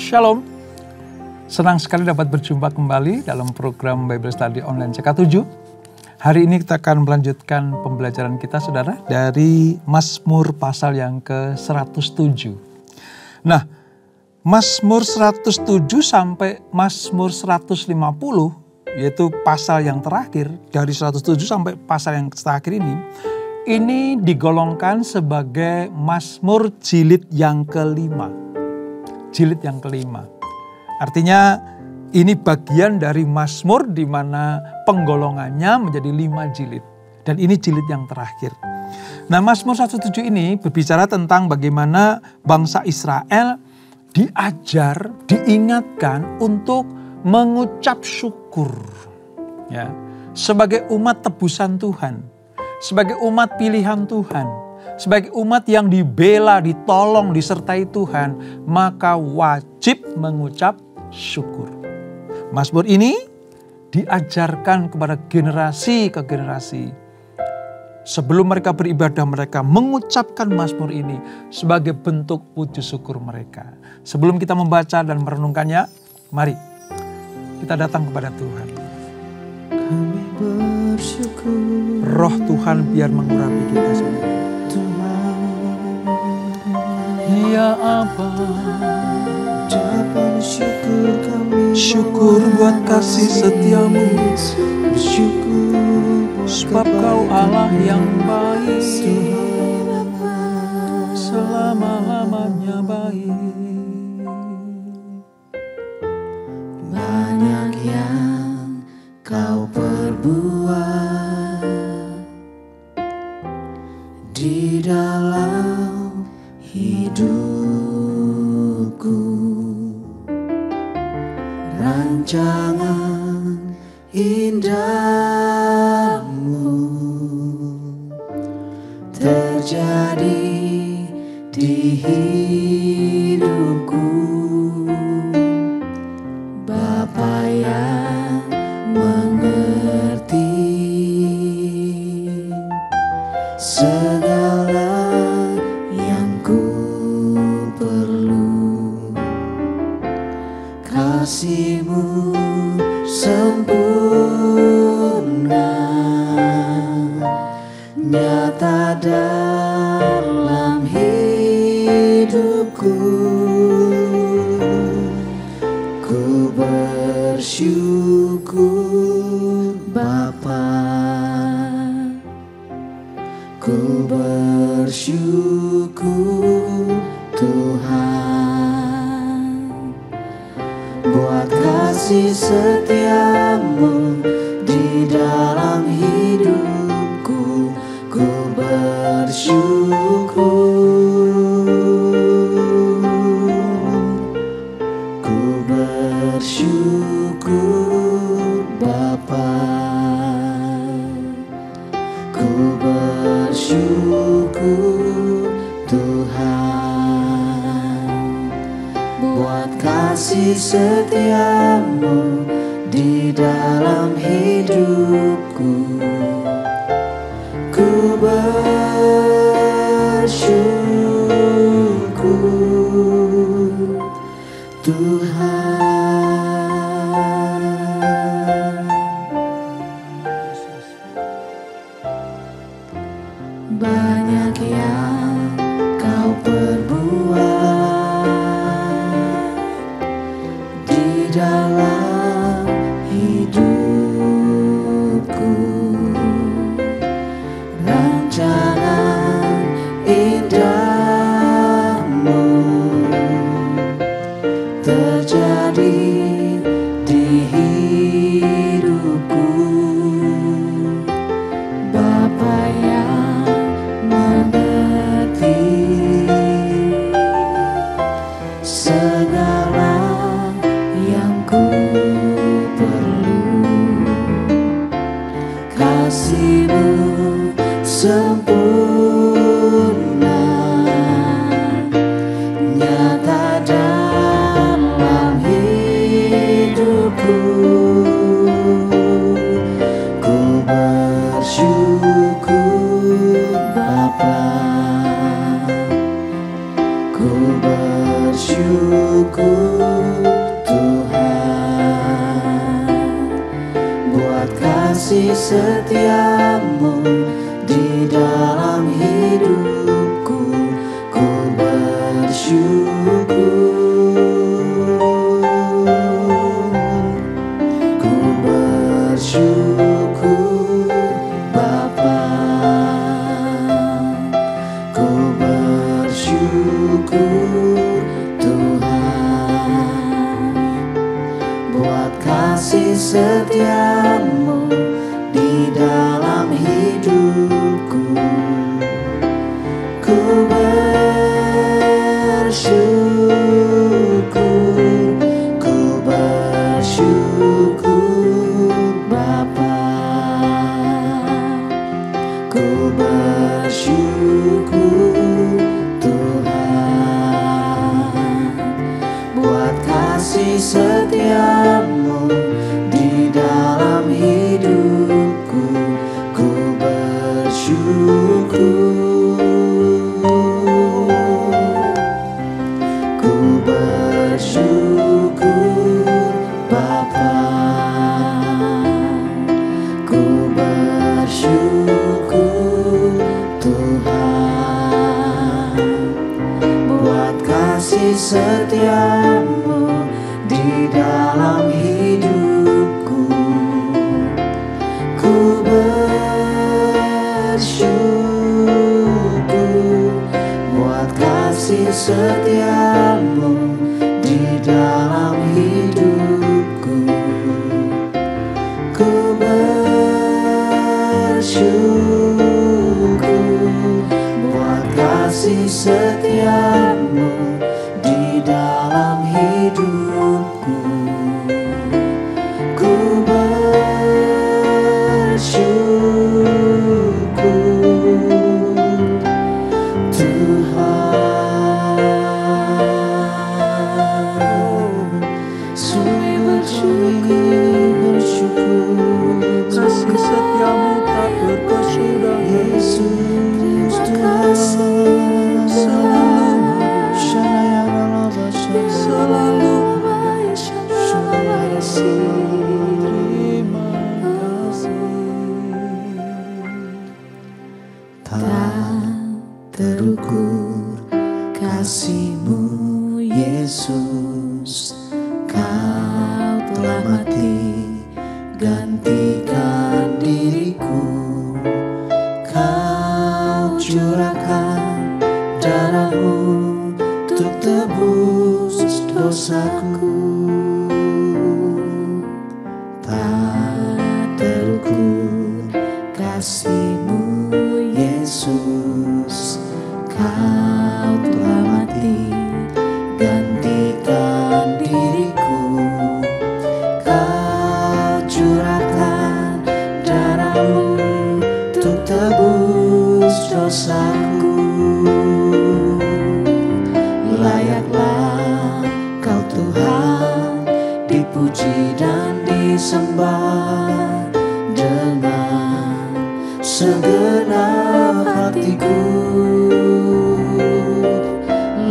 Shalom, senang sekali dapat berjumpa kembali dalam program Bible Study Online CK7. Hari ini kita akan melanjutkan pembelajaran kita, saudara, dari Mazmur pasal yang ke-107. Nah, Mazmur 107 sampai Mazmur 150, yaitu pasal yang terakhir, dari 107 sampai pasal yang terakhir ini digolongkan sebagai Mazmur jilid yang kelima. Jilid yang kelima. Artinya ini bagian dari Mazmur di mana penggolongannya menjadi 5 jilid. Dan ini jilid yang terakhir. Nah, Mazmur 107 ini berbicara tentang bagaimana bangsa Israel diajar, diingatkan untuk mengucap syukur. Ya, sebagai umat tebusan Tuhan, sebagai umat pilihan Tuhan, sebagai umat yang dibela, ditolong, disertai Tuhan, maka wajib mengucap syukur. Mazmur ini diajarkan kepada generasi ke generasi. Sebelum mereka beribadah, mereka mengucapkan mazmur ini sebagai bentuk puji syukur mereka. Sebelum kita membaca dan merenungkannya, mari kita datang kepada Tuhan. Kami bersyukur, Roh Tuhan biar mengurapi kita semua. Ya Aba, ucapan syukur kami, syukur buat kasih setiamu, bersyukur sebab Kau Allah yang baik, selama-lamanya baik. Banyak yang Kau perbuat di dalam hidupku, rancangan indahmu terjadi di hidupku. Bapa yang mengerti segala yang ku perlu, kasih-Mu sempurna nyata dalam hidupku. Ku bersyukur Bapa, ku bersyukur Tuhan, buat kasih setiamu di dalam hidupku. Ku bersyukur, ku bersyukur Bapa, ku bersyukur Tuhan, buat kasih setiamu di dalam hidupku. Ku bersyukur Tuhan. Banyak yang Kau perbuat di dalam hidupku, rancangan indahmu terjadi di hidupku. Bapa yang mengerti segala yang ku perlu, kasih-Mu sempurna nyata dalam hidupku. Ku bersyukur Bapa, ku bersyukur bersyukur Tuhan buat kasih setiamu di dalam hidupku. Ku bersyukur, ku bersyukur Bapa, ku bersyukur Tuhan buat kasih setiamu di dalam hidupku. Ku bersyukur, ku bersyukur Bapa, ku bersyukur Tuhan buat kasih setiamu di dalam hidupku. Ku bersyukur, ku bersyukur Bapa, ku bersyukur Tuhan buat kasih setiamu di dalam hidupku. Ku bersyukur buat kasih setiamu di dalam hidupku. Ku bersyukur buat kasih setiamu di dalam hidupku. Ku bersyukur Tuhan, sungguh bersyukur Kasih setiamu tak berkesudahan Yesus Tuhan. selalu. Tak terukur kasih-Mu Yesus, Kau telah mati gantikan diriku. Kau curahkan darah-Mu untuk tebus dosaku. Tak terukur kasih-Mu Yesus, Kau telah mati gantikan diriku. Kau curahkan darah-Mu untuk tebus dosaku. Layaklah Kau Tuhan dipuji dan disembah dengan segenap hatiku.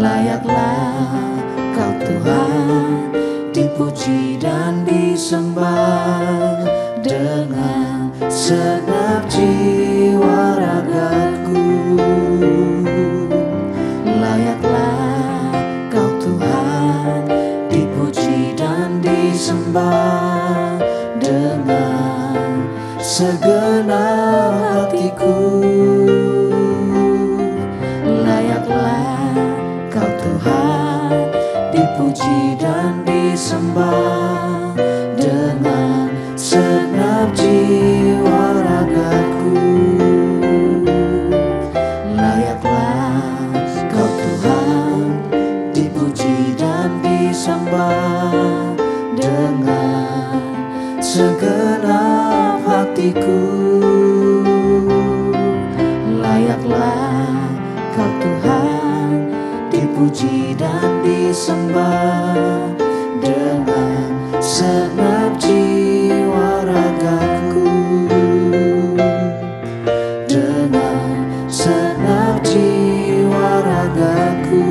Layaklah Kau Tuhan dipuji dan disembah dengan segenap jiwa ragaku. Layaklah Kau Tuhan dipuji dan disembah dengan segenap hatiku. Layaklah Kau Tuhan dipuji dan disembah dengan segenap jiwa ragaku. Layaklah Kau Tuhan dipuji dan disembah dengan segenap hatiku. Layaklah Kau Tuhan dipuji dan disembah dengan segenap jiwa ragaku. Dengan segenap jiwa ragaku.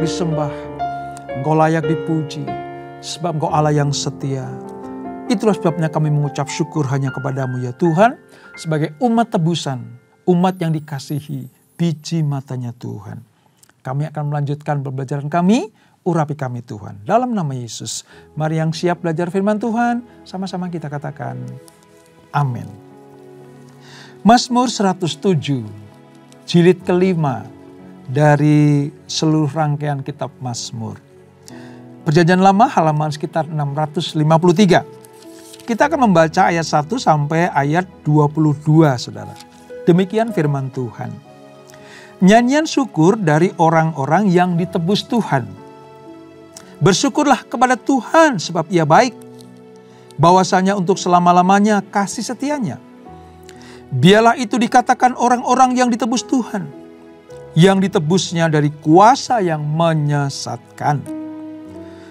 disembah, Engkau layak dipuji, sebab Engkau Allah yang setia. Itulah sebabnya kami mengucap syukur hanya kepadamu ya Tuhan, sebagai umat tebusan, umat yang dikasihi, biji matanya Tuhan. Kami akan melanjutkan pembelajaran kami, urapi kami Tuhan. Dalam nama Yesus, mari yang siap belajar firman Tuhan, sama-sama kita katakan, amin. Mazmur 107, jilid kelima dari seluruh rangkaian kitab Mazmur. Perjanjian Lama halaman sekitar 653. Kita akan membaca ayat 1 sampai ayat 22, saudara. Demikian firman Tuhan. Nyanyian syukur dari orang-orang yang ditebus Tuhan. Bersyukurlah kepada Tuhan sebab Ia baik. Bahwasanya untuk selama-lamanya kasih setianya. Biarlah itu dikatakan orang-orang yang ditebus Tuhan. Yang ditebusnya dari kuasa yang menyesatkan.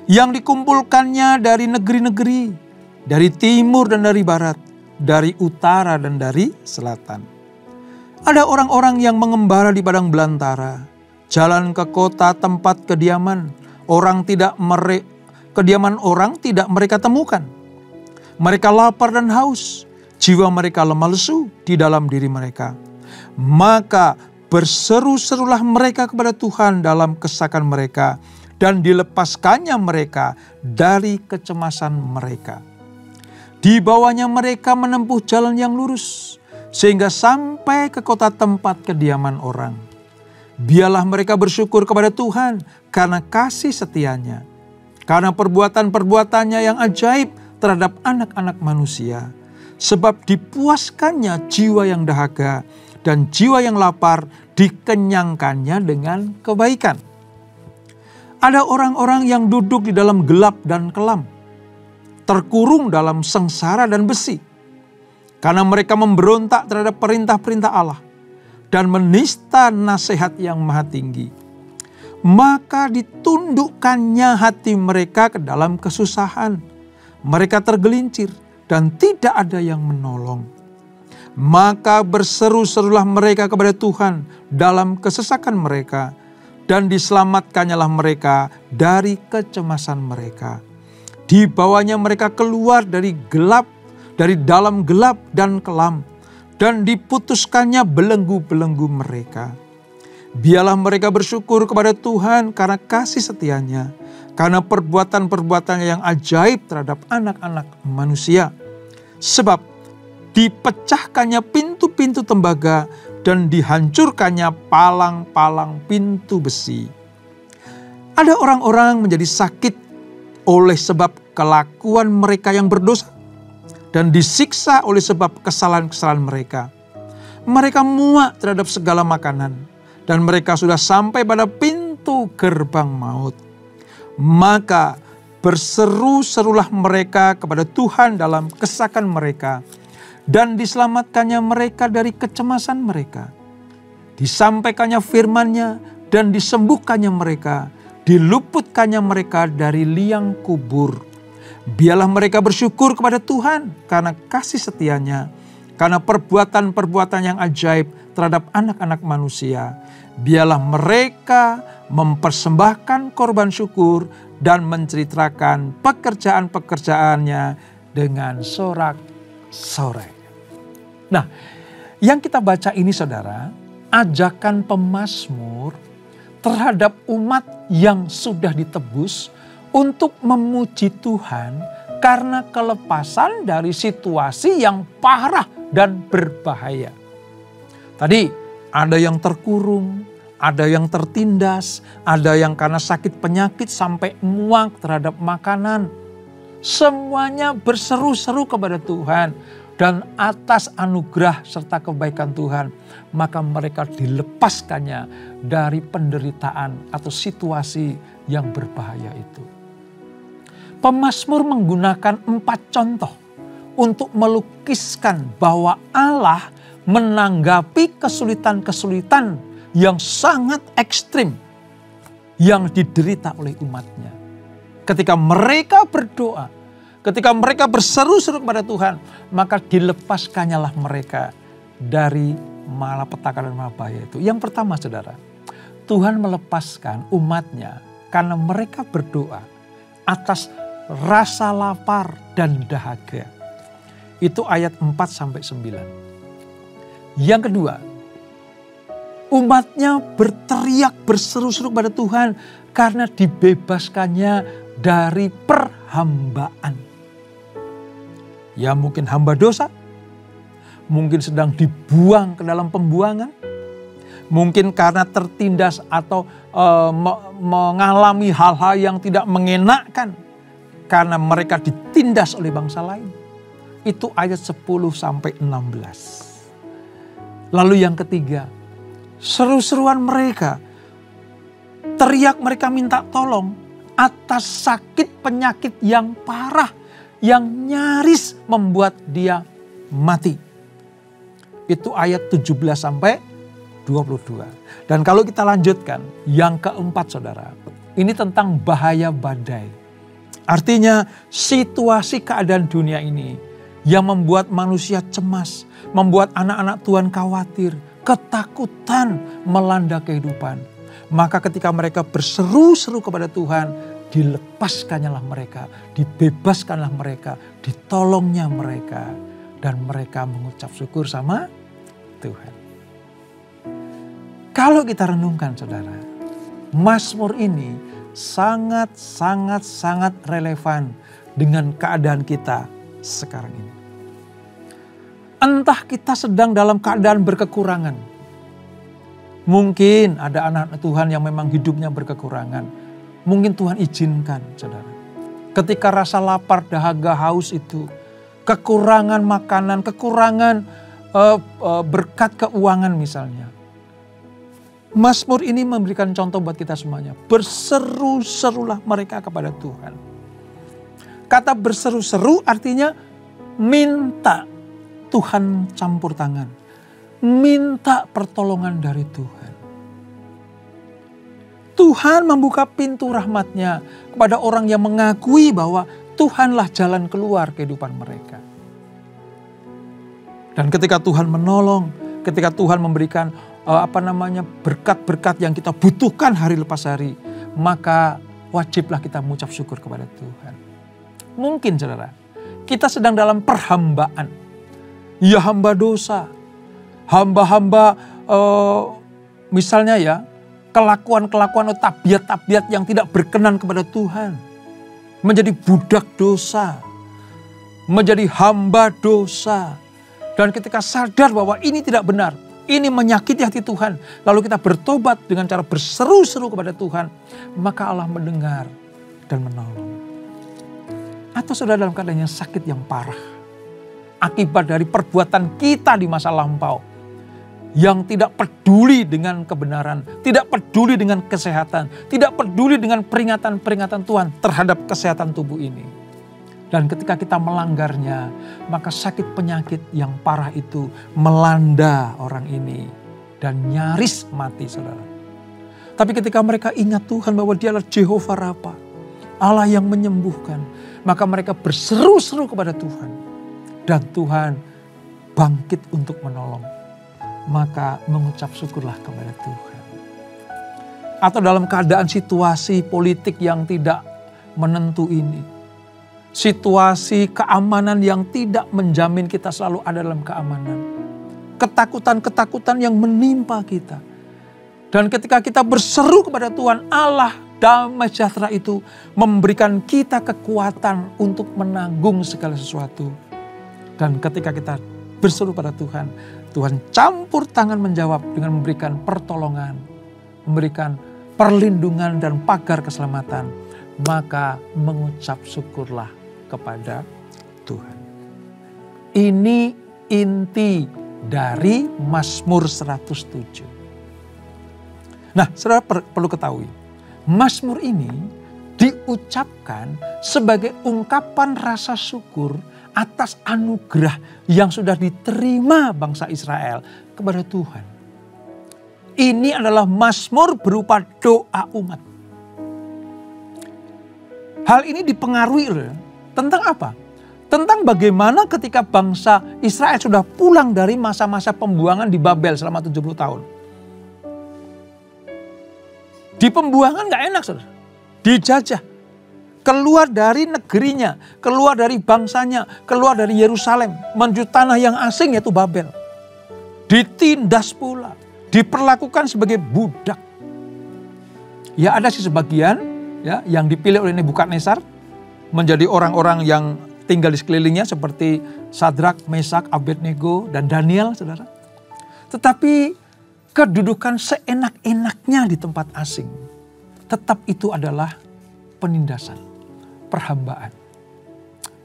Yang dikumpulkannya dari negeri-negeri. Dari timur dan dari barat. Dari utara dan dari selatan. Ada orang-orang yang mengembara di padang belantara. Jalan ke kota tempat kediaman. Kediaman orang tidak mereka temukan. Mereka lapar dan haus. Jiwa mereka lemah lesu di dalam diri mereka. Maka berseru-serulah mereka kepada Tuhan dalam kesakan mereka. Dan dilepaskannya mereka dari kecemasan mereka. Dibawanya mereka menempuh jalan yang lurus. Sehingga sampai ke kota tempat kediaman orang. Biarlah mereka bersyukur kepada Tuhan karena kasih setianya. Karena perbuatan-perbuatannya yang ajaib terhadap anak-anak manusia. Sebab dipuaskannya jiwa yang dahaga dan jiwa yang lapar dikenyangkannya dengan kebaikan. Ada orang-orang yang duduk di dalam gelap dan kelam. Terkurung dalam sengsara dan besi. Karena mereka memberontak terhadap perintah-perintah Allah. Dan menista nasihat yang maha tinggi. Maka ditundukkannya hati mereka ke dalam kesusahan. Mereka tergelincir dan tidak ada yang menolong. Maka berseru-serulah mereka kepada Tuhan dalam kesesakan mereka. Dan diselamatkannya mereka dari kecemasan mereka. Dibawanya mereka keluar dari gelap, dari dalam gelap dan kelam. Dan diputuskannya belenggu-belenggu mereka. Biarlah mereka bersyukur kepada Tuhan karena kasih setianya. Karena perbuatan-perbuatannya yang ajaib terhadap anak-anak manusia. Sebab dipecahkannya pintu-pintu tembaga dan dihancurkannya palang-palang pintu besi. Ada orang-orang menjadi sakit oleh sebab kelakuan mereka yang berdosa. Dan disiksa oleh sebab kesalahan-kesalahan mereka. Mereka muak terhadap segala makanan. Dan mereka sudah sampai pada pintu gerbang maut. Maka berseru-serulah mereka kepada Tuhan dalam kesakan mereka. Dan diselamatkannya mereka dari kecemasan mereka. Disampaikannya firman-Nya dan disembuhkannya mereka. Diluputkannya mereka dari liang kubur. Biarlah mereka bersyukur kepada Tuhan karena kasih setianya. Karena perbuatan-perbuatan yang ajaib terhadap anak-anak manusia. Biarlah mereka mempersembahkan korban syukur dan menceritakan pekerjaan-pekerjaannya dengan sorak-sorai. Nah, yang kita baca ini saudara, ajakan pemazmur terhadap umat yang sudah ditebus untuk memuji Tuhan karena kelepasan dari situasi yang parah dan berbahaya. Tadi ada yang terkurung, ada yang tertindas, ada yang karena sakit penyakit sampai muak terhadap makanan. Semuanya berseru-seru kepada Tuhan. Dan atas anugerah serta kebaikan Tuhan, maka mereka dilepaskannya dari penderitaan atau situasi yang berbahaya itu. Pemazmur menggunakan 4 contoh untuk melukiskan bahwa Allah menanggapi kesulitan-kesulitan yang sangat ekstrim yang diderita oleh umatnya. Ketika mereka berdoa, ketika mereka berseru-seru kepada Tuhan, maka dilepaskannya mereka dari malapetaka dan bahaya itu. Yang pertama saudara, Tuhan melepaskan umatnya karena mereka berdoa atas rasa lapar dan dahaga. Itu ayat 4-9. Yang kedua, umatnya berteriak berseru-seru pada Tuhan karena dibebaskannya dari perhambaan. Ya mungkin hamba dosa, mungkin sedang dibuang ke dalam pembuangan, mungkin karena tertindas atau mengalami hal-hal yang tidak mengenakkan karena mereka ditindas oleh bangsa lain. Itu ayat 10-16. Lalu yang ketiga, seru-seruan mereka, teriak mereka minta tolong atas sakit penyakit yang parah yang nyaris membuat dia mati. Itu ayat 17-22. Dan kalau kita lanjutkan yang keempat saudara, ini tentang bahaya badai. Artinya situasi keadaan dunia ini yang membuat manusia cemas, membuat anak-anak Tuhan khawatir, ketakutan melanda kehidupan. Maka ketika mereka berseru-seru kepada Tuhan, dilepaskannya mereka, dibebaskanlah mereka, ditolongnya mereka. Dan mereka mengucap syukur sama Tuhan. Kalau kita renungkan saudara, Mazmur ini sangat relevan dengan keadaan kita sekarang ini. Entah kita sedang dalam keadaan berkekurangan. Mungkin ada anak Tuhan yang memang hidupnya berkekurangan. Mungkin Tuhan izinkan saudara. Ketika rasa lapar, dahaga, haus itu, kekurangan makanan, kekurangan berkat keuangan misalnya. Mazmur ini memberikan contoh buat kita semuanya. Berseru-serulah mereka kepada Tuhan. Kata berseru-seru artinya minta Tuhan campur tangan. Minta pertolongan dari Tuhan. Tuhan membuka pintu rahmat-Nya kepada orang yang mengakui bahwa Tuhanlah jalan keluar kehidupan mereka. Dan ketika Tuhan menolong, ketika Tuhan memberikan berkat-berkat yang kita butuhkan hari lepas hari, maka wajiblah kita mengucap syukur kepada Tuhan. Mungkin saudara, kita sedang dalam perhambaan. Ya hamba dosa, hamba-hamba misalnya ya, kelakuan-kelakuan atau tabiat-tabiat yang tidak berkenan kepada Tuhan. Menjadi budak dosa. Menjadi hamba dosa. Dan ketika sadar bahwa ini tidak benar, ini menyakiti hati Tuhan, lalu kita bertobat dengan cara berseru-seru kepada Tuhan, maka Allah mendengar dan menolong. Atau sudah dalam keadaan yang sakit yang parah, akibat dari perbuatan kita di masa lampau, yang tidak peduli dengan kebenaran, tidak peduli dengan kesehatan, tidak peduli dengan peringatan-peringatan Tuhan terhadap kesehatan tubuh ini. Dan ketika kita melanggarnya, maka sakit penyakit yang parah itu melanda orang ini dan nyaris mati saudara. Tapi ketika mereka ingat Tuhan bahwa Dialah Jehovah Rafa, Allah yang menyembuhkan, maka mereka berseru-seru kepada Tuhan. Dan Tuhan bangkit untuk menolong. Maka mengucap syukurlah kepada Tuhan. Atau dalam keadaan situasi politik yang tidak menentu ini. Situasi keamanan yang tidak menjamin kita selalu ada dalam keamanan. Ketakutan-ketakutan yang menimpa kita. Dan ketika kita berseru kepada Tuhan, Allah damai sejahtera itu memberikan kita kekuatan untuk menanggung segala sesuatu. Dan ketika kita berseru pada Tuhan, Tuhan campur tangan menjawab dengan memberikan pertolongan, memberikan perlindungan dan pagar keselamatan. Maka mengucap syukurlah kepada Tuhan. Ini inti dari Mazmur 107. Nah, saudara perlu ketahui, Mazmur ini diucapkan sebagai ungkapan rasa syukur atas anugerah yang sudah diterima bangsa Israel kepada Tuhan. Ini adalah Mazmur berupa doa umat. Hal ini dipengaruhi tentang apa? Tentang bagaimana ketika bangsa Israel sudah pulang dari masa-masa pembuangan di Babel selama 70 tahun. Di pembuangan gak enak saudara. dijajah, keluar dari negerinya, keluar dari bangsanya, keluar dari Yerusalem, menuju tanah yang asing yaitu Babel. Ditindas pula, diperlakukan sebagai budak. Ya ada sih sebagian ya yang dipilih oleh Nebukadnezar menjadi orang-orang yang tinggal di sekelilingnya seperti Sadrak, Mesak, Abednego, dan Daniel, saudara. Tetapi kedudukan seenak-enaknya di tempat asing, tetap itu adalah penindasan, perhambaan.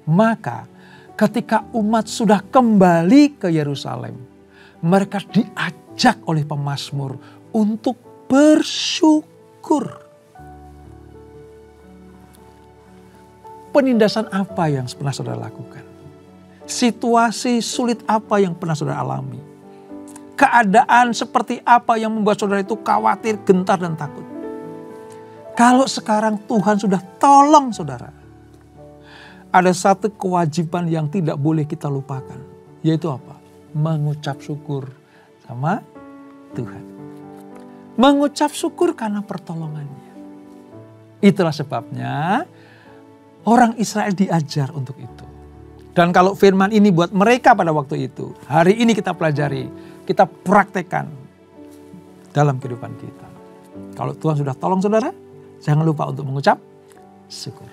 Maka ketika umat sudah kembali ke Yerusalem, mereka diajak oleh pemazmur untuk bersyukur. Penindasan apa yang pernah saudara lakukan? Situasi sulit apa yang pernah saudara alami? Keadaan seperti apa yang membuat saudara itu khawatir, gentar, dan takut? Kalau sekarang Tuhan sudah tolong saudara, ada satu kewajiban yang tidak boleh kita lupakan. Yaitu apa? Mengucap syukur sama Tuhan. Mengucap syukur karena pertolongannya. Itulah sebabnya orang Israel diajar untuk itu. Dan kalau firman ini buat mereka pada waktu itu, hari ini kita pelajari, kita praktekkan dalam kehidupan kita. Kalau Tuhan sudah tolong saudara, jangan lupa untuk mengucap syukur.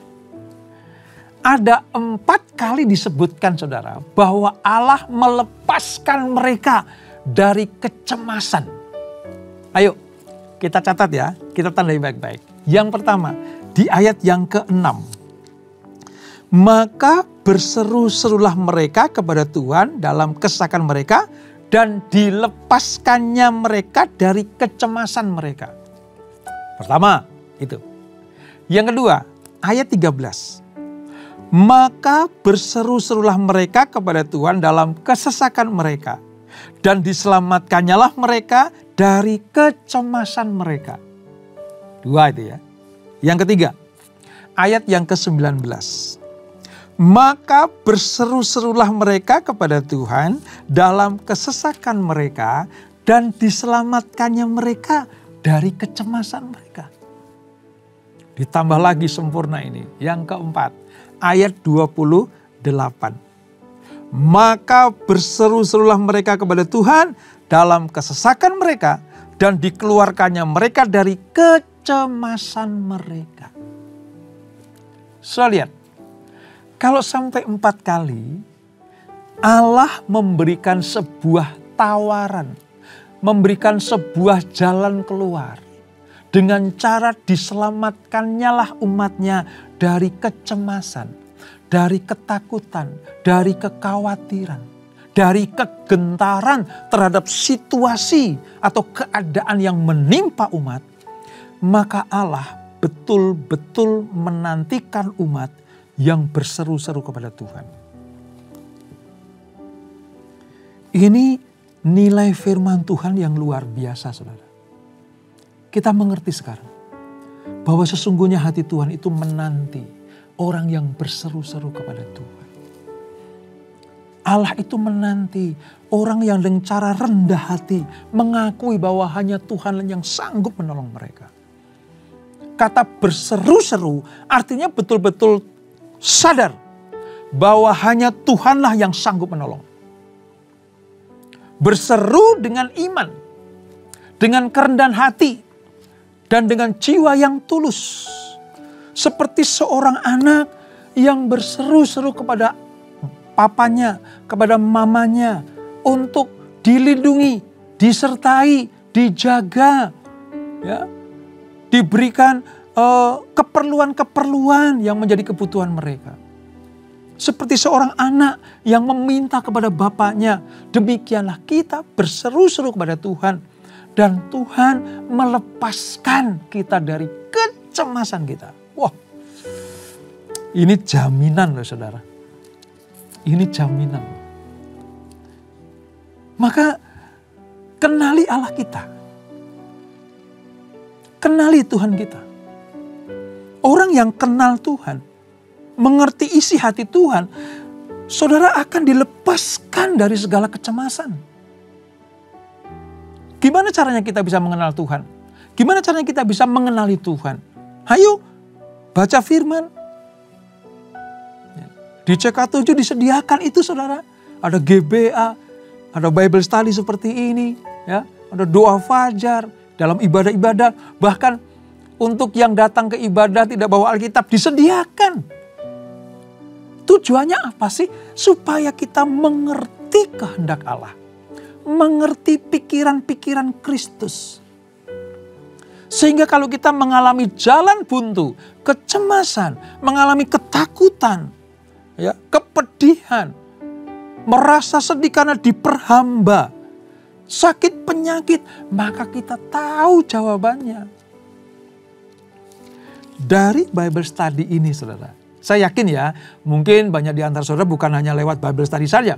Ada 4 kali disebutkan saudara bahwa Allah melepaskan mereka dari kecemasan. Ayo kita catat ya, kita tandai baik-baik. Yang pertama di ayat yang ke-6. Maka berseru-serulah mereka kepada Tuhan dalam kesesakan mereka dan dilepaskannya mereka dari kecemasan mereka. Pertama itu. Yang kedua ayat 13. Maka berseru-serulah mereka kepada Tuhan dalam kesesakan mereka dan diselamatkannya mereka dari kecemasan mereka. 2 itu ya. Yang ketiga ayat yang ke-19. Maka berseru-serulah mereka kepada Tuhan dalam kesesakan mereka dan diselamatkannya mereka dari kecemasan mereka. Ditambah lagi sempurna ini. Yang keempat, ayat 28. Maka berseru-serulah mereka kepada Tuhan dalam kesesakan mereka dan dikeluarkannya mereka dari kecemasan mereka. So lihat. Kalau sampai 4 kali Allah memberikan sebuah tawaran, memberikan sebuah jalan keluar dengan cara diselamatkannya lah umatnya dari kecemasan, dari ketakutan, dari kekhawatiran, dari kegentaran terhadap situasi atau keadaan yang menimpa umat, maka Allah betul-betul menantikan umat yang berseru-seru kepada Tuhan. Ini nilai firman Tuhan yang luar biasa, saudara. Kita mengerti sekarang bahwa sesungguhnya hati Tuhan itu menanti orang yang berseru-seru kepada Tuhan. Allah itu menanti orang yang dengan cara rendah hati mengakui bahwa hanya Tuhan yang sanggup menolong mereka. Kata berseru-seru artinya betul-betul sadar bahwa hanya Tuhanlah yang sanggup menolong. Berseru dengan iman, dengan kerendahan hati, dan dengan jiwa yang tulus. Seperti seorang anak yang berseru-seru kepada papanya, kepada mamanya untuk dilindungi, disertai, dijaga, ya, diberikan keperluan-keperluan yang menjadi kebutuhan mereka. Seperti seorang anak yang meminta kepada bapaknya, demikianlah kita berseru-seru kepada Tuhan. Dan Tuhan melepaskan kita dari kecemasan kita. Wah, ini jaminan loh saudara. Ini jaminan. Maka kenali Allah kita. Kenali Tuhan kita. Orang yang kenal Tuhan, mengerti isi hati Tuhan, saudara akan dilepaskan dari segala kecemasan. Gimana caranya kita bisa mengenal Tuhan? Gimana caranya kita bisa mengenali Tuhan? Ayo, baca firman. Di CK7 disediakan itu saudara. Ada GBA, ada Bible study seperti ini. Ya, ada doa fajar, dalam ibadah-ibadah. Bahkan untuk yang datang ke ibadah tidak bawa Alkitab disediakan. Tujuannya apa sih? Supaya kita mengerti kehendak Allah. Mengerti pikiran-pikiran Kristus. Sehingga kalau kita mengalami jalan buntu, kecemasan, mengalami ketakutan, ya, kepedihan, merasa sedih karena diperhamba, sakit penyakit, maka kita tahu jawabannya. Dari Bible study ini saudara, saya yakin ya, mungkin banyak di antara saudara bukan hanya lewat Bible study saja.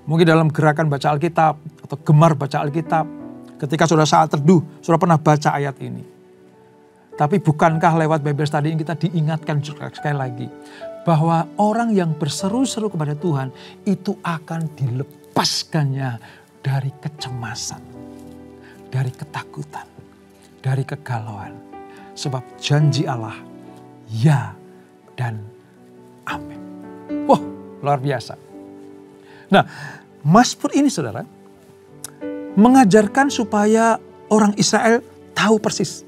Mungkin dalam gerakan baca Alkitab atau gemar baca Alkitab. Ketika saudara saat teduh, saudara pernah baca ayat ini. Tapi bukankah lewat Bible study ini kita diingatkan sekali lagi. Bahwa orang yang berseru-seru kepada Tuhan itu akan dilepaskannya dari kecemasan. Dari ketakutan. Dari kegalauan. Sebab janji Allah ya dan amin. Wah, luar biasa. Nah, Mazmur ini saudara mengajarkan supaya orang Israel tahu persis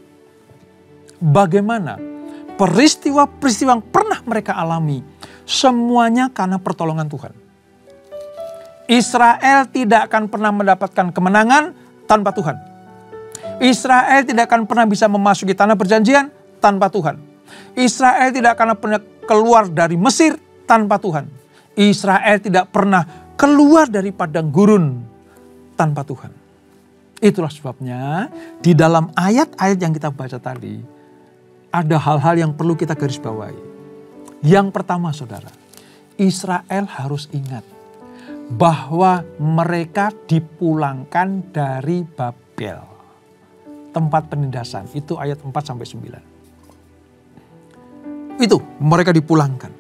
bagaimana peristiwa-peristiwa yang pernah mereka alami semuanya karena pertolongan Tuhan. Israel tidak akan pernah mendapatkan kemenangan tanpa Tuhan. Israel tidak akan pernah bisa memasuki tanah perjanjian tanpa Tuhan. Israel tidak akan pernah keluar dari Mesir tanpa Tuhan. Israel tidak pernah keluar dari padang gurun tanpa Tuhan. Itulah sebabnya di dalam ayat-ayat yang kita baca tadi ada hal-hal yang perlu kita garis bawahi. Yang pertama saudara, Israel harus ingat bahwa mereka dipulangkan dari Babel. Tempat penindasan, itu ayat 4-9. Itu mereka dipulangkan.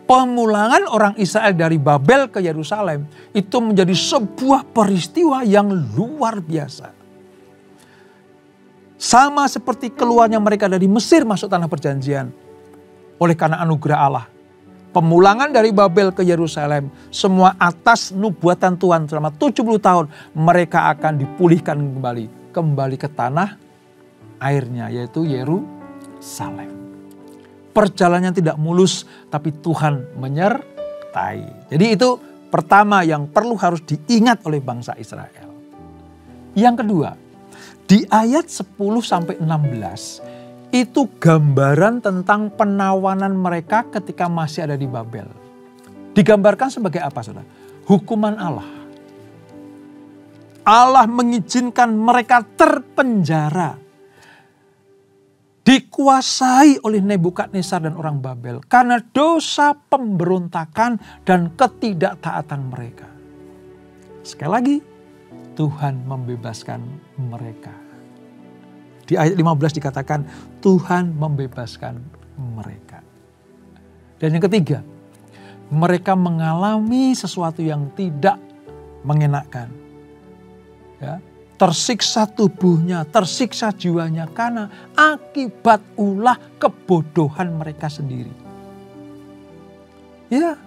Pemulangan orang Israel dari Babel ke Yerusalem itu menjadi sebuah peristiwa yang luar biasa. Sama seperti keluarnya mereka dari Mesir masuk tanah perjanjian. Oleh karena anugerah Allah. Pemulangan dari Babel ke Yerusalem. Semua atas nubuatan Tuhan selama 70 tahun. Mereka akan dipulihkan kembali. Kembali ke tanah airnya yaitu Yerusalem. Perjalanannya tidak mulus, tapi Tuhan menyertai. Jadi itu pertama yang perlu harus diingat oleh bangsa Israel. Yang kedua, di ayat 10-16 itu gambaran tentang penawanan mereka ketika masih ada di Babel. Digambarkan sebagai apa saudara? Hukuman Allah. Allah mengizinkan mereka terpenjara. Dikuasai oleh Nebukadnezar dan orang Babel. Karena dosa pemberontakan dan ketidaktaatan mereka. Sekali lagi, Tuhan membebaskan mereka. Di ayat 15 dikatakan, Tuhan membebaskan mereka. Dan yang ketiga, mereka mengalami sesuatu yang tidak mengenakkan. Ya. Tersiksa tubuhnya, tersiksa jiwanya karena akibat ulah kebodohan mereka sendiri. Ya,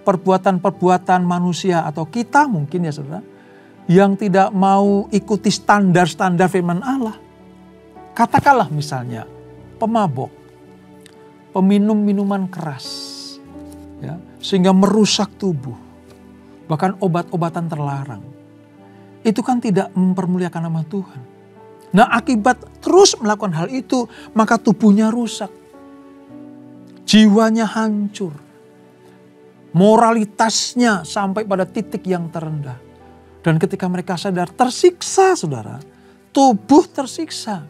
perbuatan-perbuatan manusia atau kita mungkin ya saudara, yang tidak mau ikuti standar-standar firman Allah. Katakanlah misalnya pemabok, peminum minuman keras, ya, sehingga merusak tubuh, bahkan obat-obatan terlarang. Itu kan tidak mempermuliakan nama Tuhan. Nah akibat terus melakukan hal itu, maka tubuhnya rusak. Jiwanya hancur. Moralitasnya sampai pada titik yang terendah. Dan ketika mereka sadar tersiksa saudara. Tubuh tersiksa.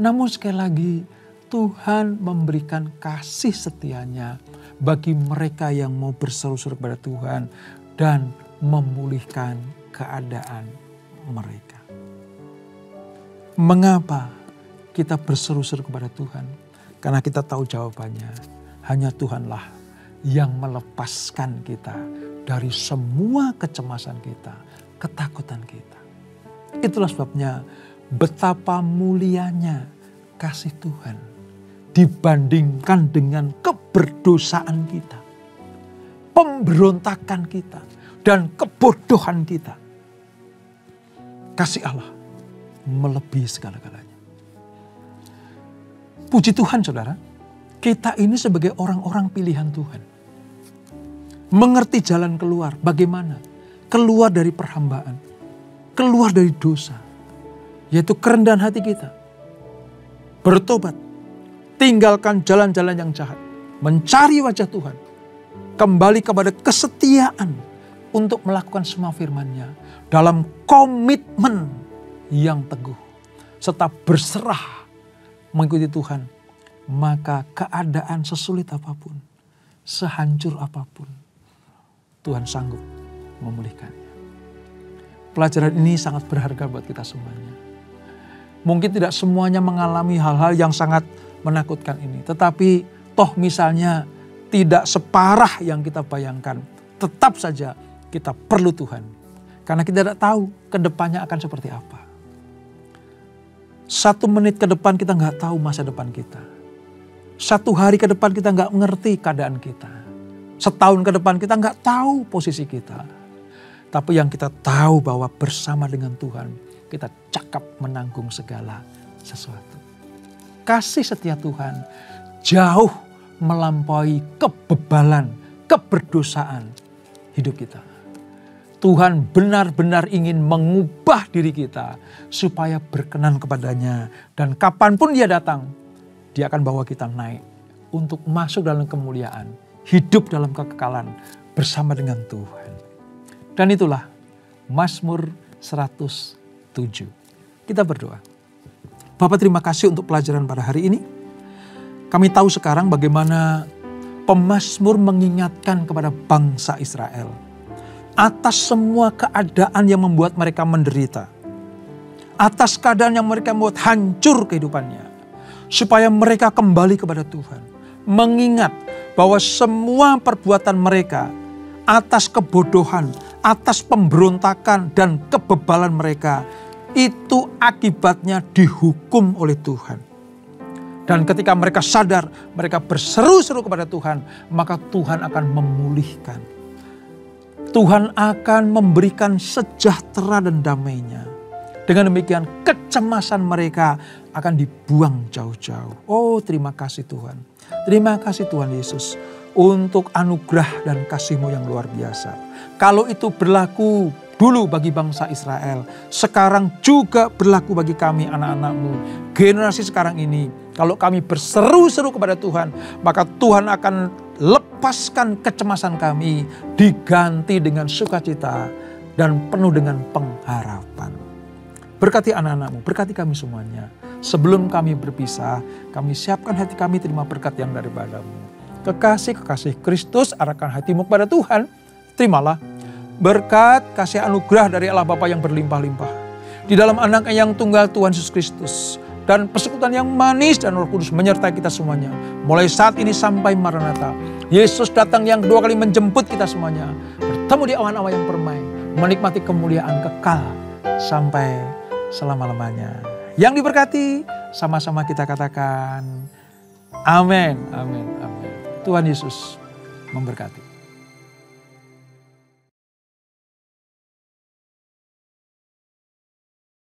Namun sekali lagi Tuhan memberikan kasih setianya bagi mereka yang mau berseru-seru kepada Tuhan. Dan memulihkan keadaan mereka. Mengapa kita berseru-seru kepada Tuhan? Karena kita tahu jawabannya. Hanya Tuhanlah yang melepaskan kita dari semua kecemasan kita, ketakutan kita. Itulah sebabnya betapa mulianya kasih Tuhan. dibandingkan dengan keberdosaan kita, pemberontakan kita, dan kebodohan kita. Kasih Allah melebihi segala-galanya. Puji Tuhan saudara, kita ini sebagai orang-orang pilihan Tuhan. Mengerti jalan keluar, bagaimana? Keluar dari perhambaan, keluar dari dosa, yaitu kerendahan hati kita. Bertobat, tinggalkan jalan-jalan yang jahat, mencari wajah Tuhan, kembali kepada kesetiaan untuk melakukan semua firman-Nya dalam komitmen yang teguh, serta berserah mengikuti Tuhan. Maka keadaan sesulit apapun, sehancur apapun, Tuhan sanggup memulihkannya. Pelajaran ini sangat berharga buat kita semuanya. Mungkin tidak semuanya mengalami hal-hal yang sangat menakutkan ini. Tetapi toh misalnya tidak separah yang kita bayangkan. Tetap saja kita perlu Tuhan. Karena kita tidak tahu ke depannya akan seperti apa. 1 menit ke depan kita nggak tahu masa depan kita. 1 hari ke depan kita nggak mengerti keadaan kita. Setahun ke depan kita nggak tahu posisi kita. Tapi yang kita tahu bahwa bersama dengan Tuhan kita cakap menanggung segala sesuatu. Kasih setia Tuhan jauh melampaui kebebalan, keberdosaan hidup kita. Tuhan benar-benar ingin mengubah diri kita supaya berkenan kepadanya. Dan kapanpun dia datang, dia akan bawa kita naik untuk masuk dalam kemuliaan, hidup dalam kekekalan bersama dengan Tuhan. Dan itulah Mazmur 107. Kita berdoa. Bapak, terima kasih untuk pelajaran pada hari ini. Kami tahu sekarang bagaimana pemazmur mengingatkan kepada bangsa Israel atas semua keadaan yang membuat mereka menderita, atas keadaan yang mereka membuat hancur kehidupannya, supaya mereka kembali kepada Tuhan, mengingat bahwa semua perbuatan mereka atas kebodohan, atas pemberontakan dan kebebalan mereka, itu akibatnya dihukum oleh Tuhan. Dan ketika mereka sadar, mereka berseru-seru kepada Tuhan, maka Tuhan akan memulihkan. Tuhan akan memberikan sejahtera dan damai-Nya. Dengan demikian kecemasan mereka akan dibuang jauh-jauh. Oh, terima kasih Tuhan. Terima kasih Tuhan Yesus untuk anugerah dan kasih-Mu yang luar biasa. Kalau itu berlaku dulu bagi bangsa Israel, sekarang juga berlaku bagi kami anak-anak-Mu. Generasi sekarang ini, kalau kami berseru-seru kepada Tuhan, maka Tuhan akan lepaskan kecemasan kami, diganti dengan sukacita dan penuh dengan pengharapan. Berkati anak-anak-Mu, berkati kami semuanya. Sebelum kami berpisah, kami siapkan hati kami terima berkat yang daripada-Mu. Kekasih-kekasih Kristus, arahkan hatimu kepada Tuhan. Terimalah berkat kasih anugerah dari Allah Bapa yang berlimpah-limpah. Di dalam Anak-Nya yang tunggal Tuhan Yesus Kristus. Dan persekutuan yang manis dan Roh Kudus menyertai kita semuanya. Mulai saat ini sampai Maranatha. Yesus datang yang 2 kali menjemput kita semuanya. Bertemu di awan-awan yang permai. Menikmati kemuliaan kekal sampai selama-lamanya. Yang diberkati, sama-sama kita katakan amin, amin, amin. Tuhan Yesus memberkati.